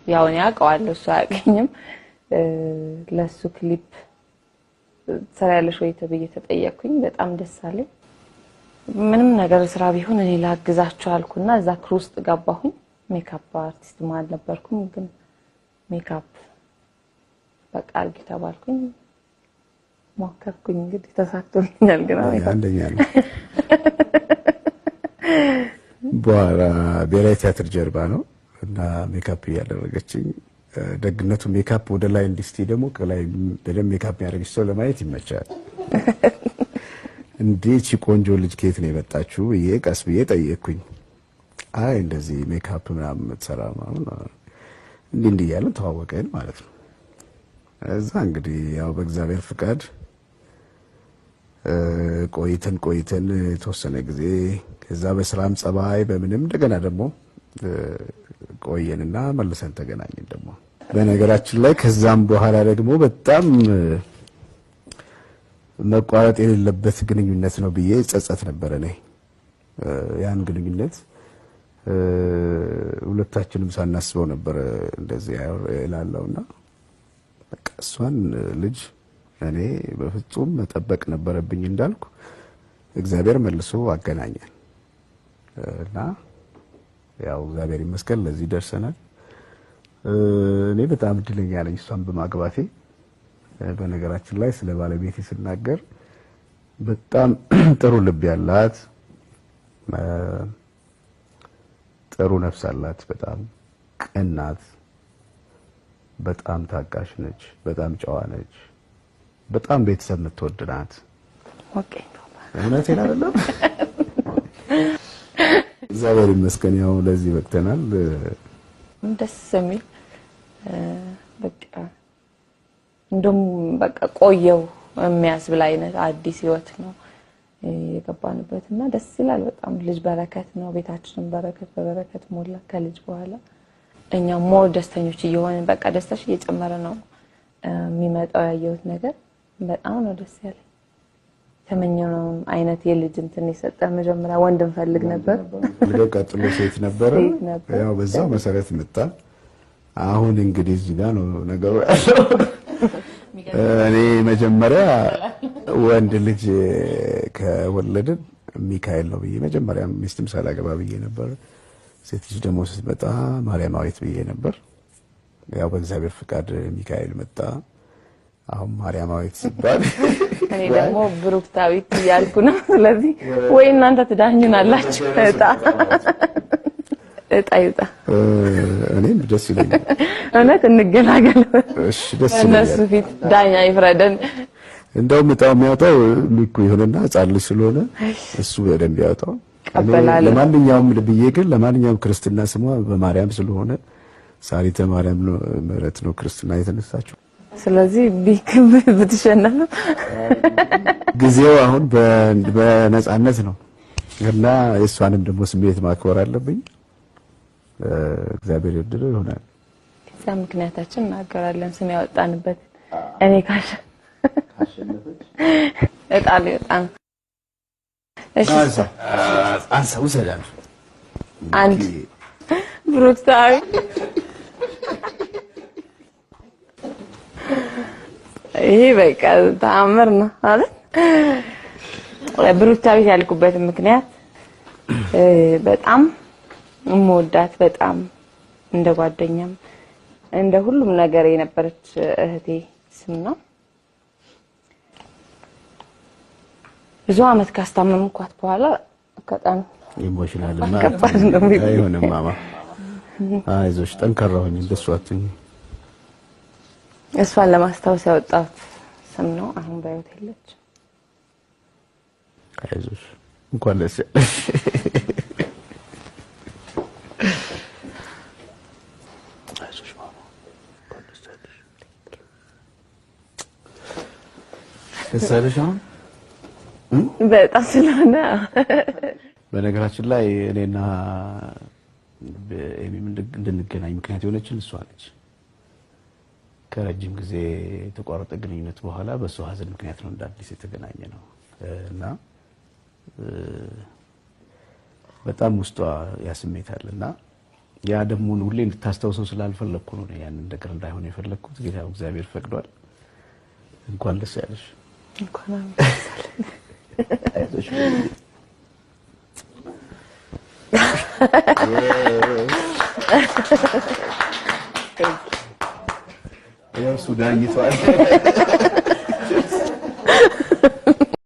ያው እኔ አውቀዋለሁ እሱ አያውቅኝም ለሱ ክሊፕ ሰራያለሽ ወይ ተብዬ ተጠየቅኩኝ በጣም ደስ አለኝ ምንም ነገር ስራ ቢሆን እኔ ላግዛችሁ አልኩና እዛ ክሩ ውስጥ ገባሁኝ ሜካፕ አርቲስት ማለት ነበርኩኝ ግን ሜካፕ በቃ አርጊ ተባልኩኝ ሞከርኩኝ እንግዲህ ተሳክቶልኛል ግን አንደኛ ነው በኋላ ብሔራዊ ቲያትር ጀርባ ነው እና ሜካፕ ያደረገችኝ ደግነቱ ሜካፕ ወደ ላይ እንዲስቲ ደግሞ ከላይ በደም ሜካፕ ያደረገች ሰው ለማየት ይመቻል እንዴት ቆንጆ ልጅ ከየት ነው የመጣችው ይቀስ ብዬ ጠየቅኩኝ አይ እንደዚህ ሜካፕ ምናምን ተሰራ ማለት እንዴ ያለ ተዋወቀን ማለት ነው እዛ እንግዲህ ያው በእግዚአብሔር ፍቃድ ቆይተን ተወሰነ ጊዜ ከዛ በስራም ጸባይ በምንም እንደገና ደግሞ ቆየንና መልሰን ተገናኘን ደግሞ በነገራችን ላይ ከዛም በኋላ ደግሞ በጣም መቋረጥ የሌለበት ግንኙነት ነው ብዬ ጸጸት ነበር እኔ ያን ግንኙነት ሁለታችንም ሳናስበው ነበር እንደዚህ ያላለውና በቃ እሷን ልጅ እኔ በፍጹም መጠበቅ ነበረብኝ እንዳልኩ እግዚአብሔር መልሶ አገናኘን እና ያው እግዚአብሔር ይመስገን ለዚህ ደርሰናል እኔ በጣም እድለኛ ነኝ እሷን በማግባቴ በነገራችን ላይ ስለ ባለቤቴ ስናገር በጣም ጥሩ ልብ ያላት ጥሩ ነፍስ አላት በጣም ቅናት በጣም ታጋሽ ነች በጣም ጨዋ ነች በጣም ቤተሰብ የምትወድ ናት ኦኬ እውነቴን አይደለም እግዚአብሔር ይመስገን ያው ለዚህ ወቅተናል ደስ የሚል በቃ እንደም በቃ ቆየው የሚያስብል አይነት አዲስ ህይወት ነው የገባንበትና ደስ ይላል በጣም ልጅ በረከት ነው ቤታችንን በረከት በበረከት ሞላ ከልጅ በኋላ እኛ ሞር ደስተኞች እየሆንን በቃ ደስታሽ እየጨመረ ነው የሚመጣው ያየሁት ነገር በጣም ነው ደስ ያለኝ ተመኘው አይነት የልጅ እንትን የሰጠ መጀመሪያ ወንድም ፈልግ ነበር ለቀጥሎ ሴት ነበር ያው በዛው መሰረት መጣ አሁን እንግዲህ እዚህ ጋር ነው ነገሩ ያለው እኔ መጀመሪያ ወንድ ልጅ ከወለድን ሚካኤል ነው ብዬ መጀመሪያ ሚስትም ሳላገባ ብዬ ነበር ሴት ልጅ ደግሞ ስትመጣ ማርያማዊት ብዬ ነበር ያው በእግዚአብሔር ፍቃድ ሚካኤል መጣ አሁን ማርያማዊት ሲባል እኔ ደግሞ ብሩክታዊት ያልኩ ነው ስለዚህ ወይ እናንተ ትዳኙናላችሁ እጣ እኔም ደስ ይለኛል እውነት እንገላገል እሺ ደስ ይለኛል እነሱ ፊት ዳኛ ይፍረደን እንደውም እጣው የሚያወጣው ሚኩ ይሆንና ጻል ስለሆነ እሱ በደንብ ያወጣው ለማንኛውም ልብዬ ግን ለማንኛውም ክርስትና ስሟ በማርያም ስለሆነ ሳሪተ ማርያም ነው ምረት ነው ክርስትና የተነሳችው ስለዚህ ቢክም ብትሸነፍ ጊዜው አሁን በነጻነት ነው እና የሷንም ደግሞ ስሜት ማክበር አለብኝ እግዚአብሔር ይወደው ይሆናል ከዛ ምክንያታችን እናገራለን ስም ያወጣንበት እኔ ካሸነፈች እጣል ይወጣን እሺ አንሳው ሰላም አንድ ብሩክታዊ ይሄ በቃ ተአምር ነው አይደል ብሩክታዊ ያልኩበት ምክንያት በጣም እምወዳት በጣም እንደ ጓደኛም እንደ ሁሉም ነገር የነበረች እህቴ ስም ነው ብዙ አመት ካስታመምኳት በኋላ አጋጣሚ ኢሞሽናል አይሆንም ማማ አይዞሽ ጠንከራሁኝ እንደሱ አትኝ እሷን ለማስታወስ ያወጣሁት ስም ነው አሁን ባይወት የለች አይዞሽ እንኳን ደስ ያለሽ አይዞሽ ማማ እንኳን ደስ ያለሽ ተሰረሻው በጣም ስለሆነ በነገራችን ላይ እኔና በኤሚም እንድንገናኝ ምክንያት የሆነችን እሷ ነች ከረጅም ጊዜ የተቋረጠ ግንኙነት በኋላ በሷ ሀዘን ምክንያት ነው እንዳዲስ የተገናኘ ነው እና በጣም ውስጧ ያስሜታልና ያ ደግሞ ሁሌ እንድታስተውሰው ስላልፈለኩ ነው ያንን ነገር እንዳይሆን የፈለኩት። ጌታው እግዚአብሔር ፈቅዷል። እንኳን ደስ ያለሽ። እንኳን አመሰግናለሁ። አይዞሽ። ያው ሱዳን ይቷል